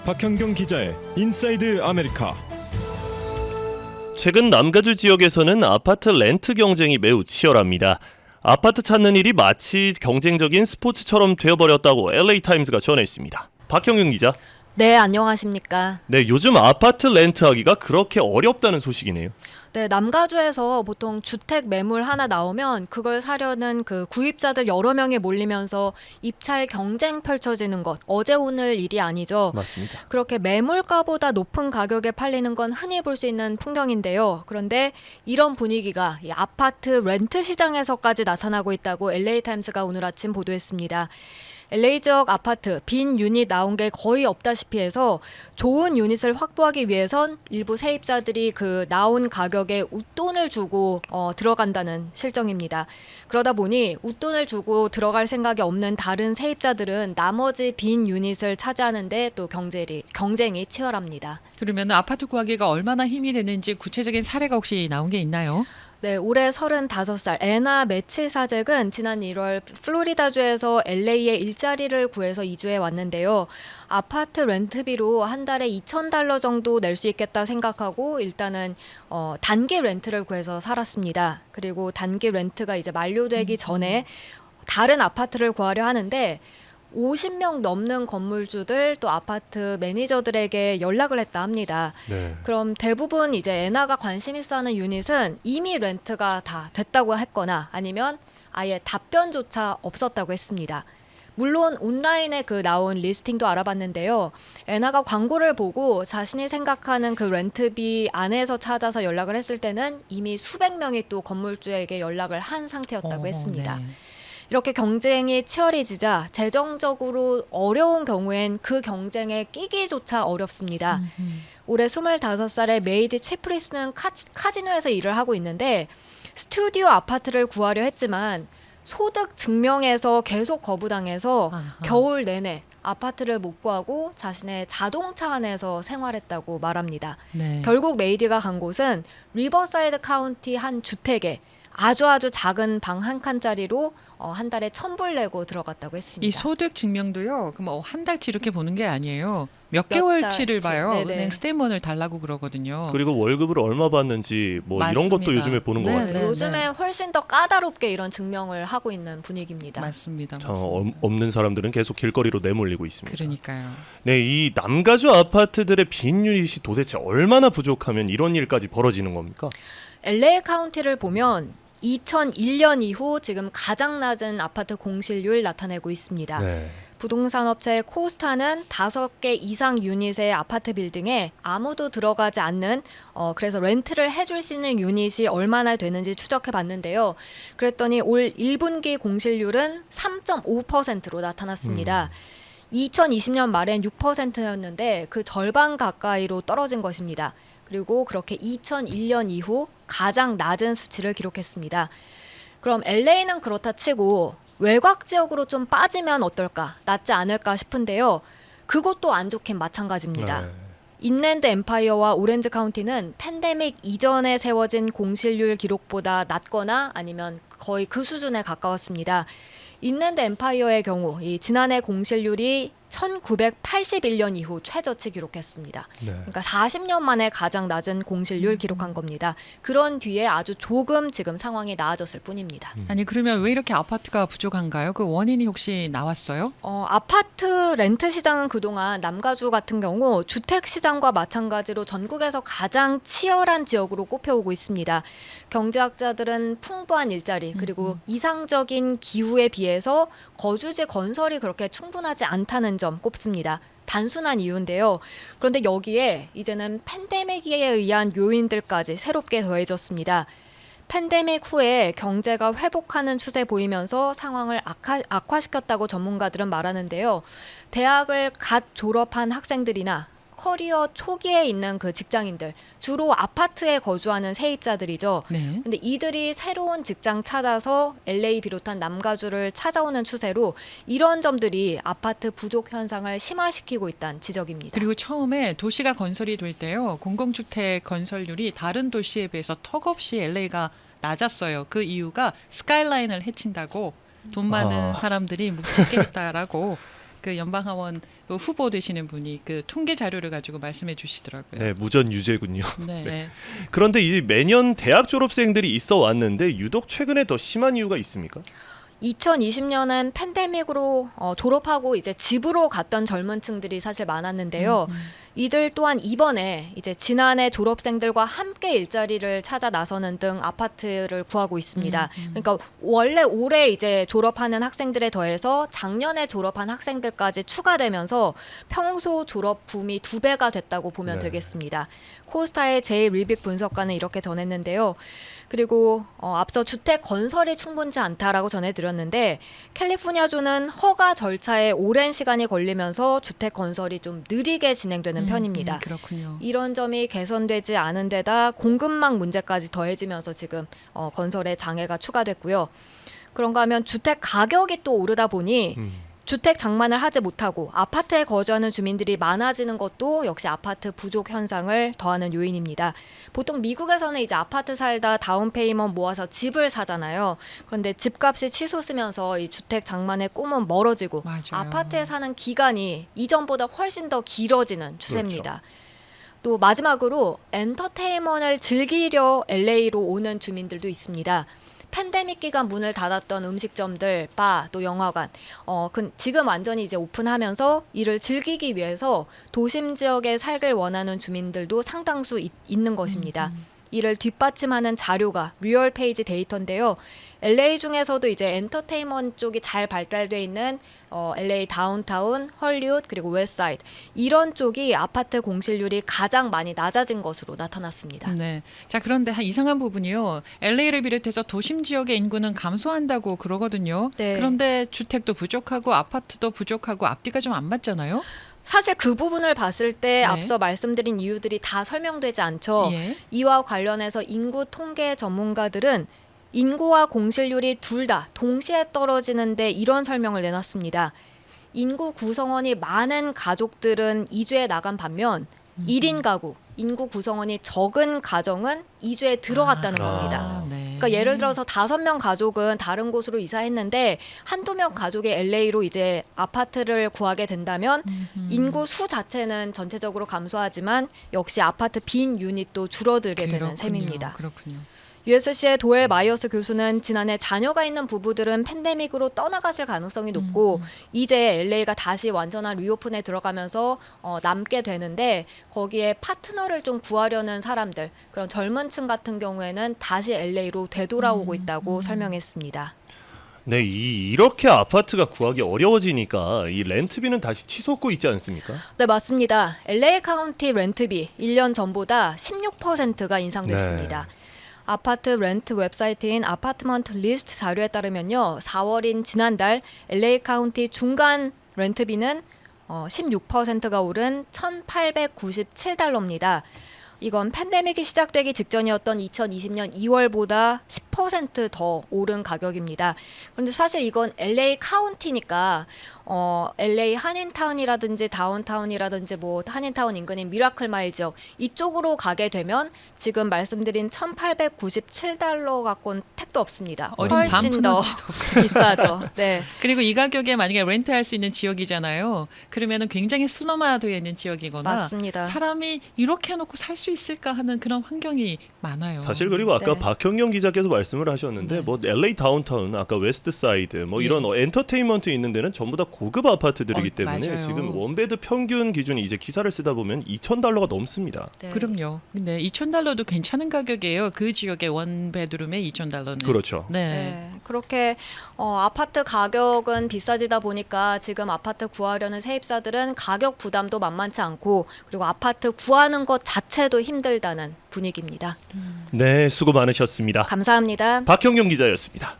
박현경 기자의 인사이드 아메리카. 최근 남가주 지역에서는 아파트 렌트 경쟁이 매우 치열합니다. 아파트 찾는 일이 마치 경쟁적인 스포츠처럼 되어버렸다고 LA타임스가 전했습니다. 박형균 기자. 네, 안녕하십니까. 네, 요즘 아파트 렌트하기가 그렇게 어렵다는 소식이네요. 네, 남가주에서 보통 주택 매물 하나 나오면 그걸 사려는 그 구입자들 여러 명이 몰리면서 입찰 경쟁 펼쳐지는 것, 어제 오늘 일이 아니죠. 맞습니다. 그렇게 매물가보다 높은 가격에 팔리는 건 흔히 볼 수 있는 풍경인데요. 그런데 이런 분위기가 이 아파트 렌트 시장에서까지 나타나고 있다고 LA타임스가 오늘 아침 보도했습니다. LA 지역 아파트 빈 유닛 나온 게 거의 없다시피 해서 좋은 유닛을 확보하기 위해선 일부 세입자들이 그 나온 가격에 웃돈을 주고 들어간다는 실정입니다. 그러다 보니 웃돈을 주고 들어갈 생각이 없는 다른 세입자들은 나머지 빈 유닛을 차지하는데 또 경쟁이 치열합니다. 그러면 아파트 구하기가 얼마나 힘이 되는지 구체적인 사례가 혹시 나온 게 있나요? 네, 올해 35살 애나 매치사잭은 지난 1월 플로리다주에서 LA에 일자리를 구해서 이주해 왔는데요. 아파트 렌트비로 한 달에 $2,000 정도 낼 수 있겠다 생각하고 일단은 단기 렌트를 구해서 살았습니다. 그리고 단기 렌트가 이제 만료되기 전에 다른 아파트를 구하려 하는데 50명 넘는 건물주들 또 아파트 매니저들에게 연락을 했다 합니다. 네. 그럼 대부분 이제 애나가 관심 있어 하는 유닛은 이미 렌트가 다 됐다고 했거나 아니면 아예 답변조차 없었다고 했습니다. 물론 온라인에 그 나온 리스팅도 알아봤는데요. 애나가 광고를 보고 자신이 생각하는 그 렌트비 안에서 찾아서 연락을 했을 때는 이미 수백 명이 또 건물주에게 연락을 한 상태였다고 했습니다. 네. 이렇게 경쟁이 치열해지자 재정적으로 어려운 경우엔 그 경쟁에 끼기조차 어렵습니다. 올해 25살의 메이드 치프리스는 카지노에서 일을 하고 있는데 스튜디오 아파트를 구하려 했지만 소득 증명에서 계속 거부당해서 아하. 겨울 내내 아파트를 못 구하고 자신의 자동차 안에서 생활했다고 말합니다. 네. 결국 메이드가 간 곳은 리버사이드 카운티 한 주택에 아주 작은 방 한 칸짜리로 한 달에 $1,000 내고 들어갔다고 했습니다. 이 소득 증명도요. 그럼 한 달치 이렇게 보는 게 아니에요. 몇 달치. 개월치를 봐요. 네네. 은행 스테이트먼을 달라고 그러거든요. 그리고 월급을 얼마 받는지 뭐 이런 것도 맞습니다. 요즘에 보는 것 네, 같아요. 네. 요즘에 훨씬 더 까다롭게 이런 증명을 하고 있는 분위기입니다. 맞습니다. 참 없는 사람들은 계속 길거리로 내몰리고 있습니다. 그러니까요. 네, 이 남가주 아파트들의 빈 유닛이 도대체 얼마나 부족하면 이런 일까지 벌어지는 겁니까? LA 카운티를 보면 2001년 이후 지금 가장 낮은 아파트 공실률 나타내고 있습니다. 네. 부동산 업체 코스타는 5개 이상 유닛의 아파트 빌딩에 아무도 들어가지 않는 그래서 렌트를 해줄 수 있는 유닛이 얼마나 되는지 추적해 봤는데요. 그랬더니 올 1분기 공실률은 3.5%로 나타났습니다. 2020년 말엔 6%였는데 그 절반 가까이로 떨어진 것입니다. 그리고 그렇게 2001년 이후 가장 낮은 수치를 기록했습니다. 그럼 LA는 그렇다 치고 외곽 지역으로 좀 빠지면 어떨까? 낫지 않을까 싶은데요. 그것도 안 좋긴 마찬가지입니다. 네. 인랜드 엠파이어와 오렌지 카운티는 팬데믹 이전에 세워진 공실률 기록보다 낮거나 아니면 거의 그 수준에 가까웠습니다. 인랜드 엠파이어의 경우 이 지난해 공실률이 1981년 이후 최저치 기록했습니다. 네. 그러니까 40년 만에 가장 낮은 공실률 기록한 겁니다. 그런 뒤에 아주 조금 지금 상황이 나아졌을 뿐입니다. 아니 그러면 왜 이렇게 아파트가 부족한가요? 그 원인이 혹시 나왔어요? 아파트 렌트 시장은 그동안 남가주 같은 경우 주택 시장과 마찬가지로 전국에서 가장 치열한 지역으로 꼽혀오고 있습니다. 경제학자들은 풍부한 일자리 그리고 이상적인 기후에 비해서 거주지 건설이 그렇게 충분하지 않다는 점 꼽습니다. 단순한 이유인데요. 그런데 여기에 이제는 팬데믹에 의한 요인들까지 새롭게 더해졌습니다. 팬데믹 후에 경제가 회복하는 추세 보이면서 상황을 악화시켰다고 전문가들은 말하는데요. 대학을 갓 졸업한 학생들이나 커리어 초기에 있는 그 직장인들, 주로 아파트에 거주하는 세입자들이죠. 네. 근데 이들이 새로운 직장 찾아서 LA 비롯한 남가주를 찾아오는 추세로 이런 점들이 아파트 부족 현상을 심화시키고 있다는 지적입니다. 그리고 처음에 도시가 건설이 될 때요. 공공주택 건설률이 다른 도시에 비해서 턱없이 LA가 낮았어요. 그 이유가 스카이라인을 해친다고 돈 많은 사람들이 묵직게 했다라고 그 연방하원 그 후보 되시는 분이 그 통계 자료를 가지고 말씀해 주시더라고요. 네, 무전 유죄군요. 네. 네. 그런데 이제 매년 대학 졸업생들이 있어 왔는데 유독 최근에 더 심한 이유가 있습니까? 2020년은 팬데믹으로 졸업하고 이제 집으로 갔던 젊은 층들이 사실 많았는데요. 이들 또한 이번에 이제 지난해 졸업생들과 함께 일자리를 찾아 나서는 등 아파트를 구하고 있습니다. 그러니까 원래 올해 이제 졸업하는 학생들에 더해서 작년에 졸업한 학생들까지 추가되면서 평소 졸업 붐이 2배가 됐다고 보면 네. 되겠습니다. 코스타의 제이 릴빅 분석가는 이렇게 전했는데요. 그리고 앞서 주택 건설이 충분치 않다라고 전해드렸는데 캘리포니아주는 허가 절차에 오랜 시간이 걸리면서 주택 건설이 좀 느리게 진행되는 편입니다. 그렇군요. 이런 점이 개선되지 않은 데다 공급망 문제까지 더해지면서 지금 건설에 장애가 추가됐고요. 그런가 하면 주택 가격이 또 오르다 보니 주택 장만을 하지 못하고 아파트에 거주하는 주민들이 많아지는 것도 역시 아파트 부족 현상을 더하는 요인입니다. 보통 미국에서는 이제 아파트 살다 다운 페이먼트 모아서 집을 사잖아요. 그런데 집값이 치솟으면서 이 주택 장만의 꿈은 멀어지고 맞아요. 아파트에 사는 기간이 이전보다 훨씬 더 길어지는 추세입니다. 또 마지막으로 엔터테인먼트를 즐기려 LA로 오는 주민들도 있습니다. 팬데믹 기간 문을 닫았던 음식점들, 바, 또 영화관, 지금 완전히 이제 오픈하면서 이를 즐기기 위해서 도심 지역에 살길 원하는 주민들도 상당수 있는 것입니다. 이를 뒷받침하는 자료가 리얼 페이지 데이터인데요. LA 중에서도 이제 엔터테인먼트 쪽이 잘 발달돼 있는 LA 다운타운, 헐리우드 그리고 웨스트사이드 이런 쪽이 아파트 공실률이 가장 많이 낮아진 것으로 나타났습니다. 네. 자, 그런데 이상한 부분이요. LA를 비롯해서 도심 지역의 인구는 감소한다고 그러거든요. 네. 그런데 주택도 부족하고 아파트도 부족하고 앞뒤가 좀 안 맞잖아요. 사실 그 부분을 봤을 때 네. 앞서 말씀드린 이유들이 다 설명되지 않죠. 예. 이와 관련해서 인구 통계 전문가들은 인구와 공실률이 둘 다 동시에 떨어지는데 이런 설명을 내놨습니다. 인구 구성원이 많은 가족들은 이주에 나간 반면 1인 가구, 인구 구성원이 적은 가정은 이주에 들어갔다는 겁니다. 네. 그러니까 예를 들어서 5명 가족은 다른 곳으로 이사했는데 한두 명 가족이 LA로 이제 아파트를 구하게 된다면 인구 수 자체는 전체적으로 감소하지만 역시 아파트 빈 유닛도 줄어들게 되는 그렇군요. 셈입니다. 그렇군요. USC의 도엘 마이어스 교수는 지난해 자녀가 있는 부부들은 팬데믹으로 떠나가실 가능성이 높고 이제 LA가 다시 완전한 리오픈에 들어가면서 남게 되는데 거기에 파트너를 좀 구하려는 사람들 그런 젊은 층 같은 경우에는 다시 LA로 되돌아오고 있다고 설명했습니다. 네, 이렇게 아파트가 구하기 어려워지니까 이 렌트비는 다시 치솟고 있지 않습니까? 네, 맞습니다. LA 카운티 렌트비 1년 전보다 16%가 인상됐습니다. 네. 아파트 렌트 웹사이트인 아파트먼트 리스트 자료에 따르면요. 4월인 지난달 LA 카운티 중간 렌트비는 16%가 오른 $1,897입니다. 이건 팬데믹이 시작되기 직전이었던 2020년 2월보다 10% 더 오른 가격입니다. 그런데 사실 이건 LA 카운티니까 LA 한인타운이라든지 다운타운이라든지 뭐 한인타운 인근인 미라클 마일 지역 이쪽으로 가게 되면 지금 말씀드린 $1,897 갖고는 택도 없습니다. 어린 훨씬 더 비싸죠. 네. 그리고 이 가격에 만약에 렌트할 수 있는 지역이잖아요. 그러면은 굉장히 슬럼화되어 있는 지역이거나 맞습니다. 사람이 이렇게 해놓고 살 수 있을까 하는 그런 환경이 많아요. 사실 그리고 아까 네. 박형경 기자께서 말씀을 하셨는데 네. 뭐 LA 다운타운, 아까 웨스트사이드 뭐 이런 예. 엔터테인먼트 있는 데는 전부 다 고급 아파트들이기 때문에 맞아요. 지금 원베드 평균 기준이 이제 기사를 쓰다 보면 $2,000가 넘습니다. 네. 그럼요. 근데 $2,000도 괜찮은 가격이에요. 그 지역의 원 베드룸에 $2,000는. 그렇죠. 네. 네, 그렇게 아파트 가격은 비싸지다 보니까 지금 아파트 구하려는 세입자들은 가격 부담도 만만치 않고 그리고 아파트 구하는 것 자체도 힘들다는 분위기입니다. 네, 수고 많으셨습니다. 감사합니다. 박형경 기자였습니다.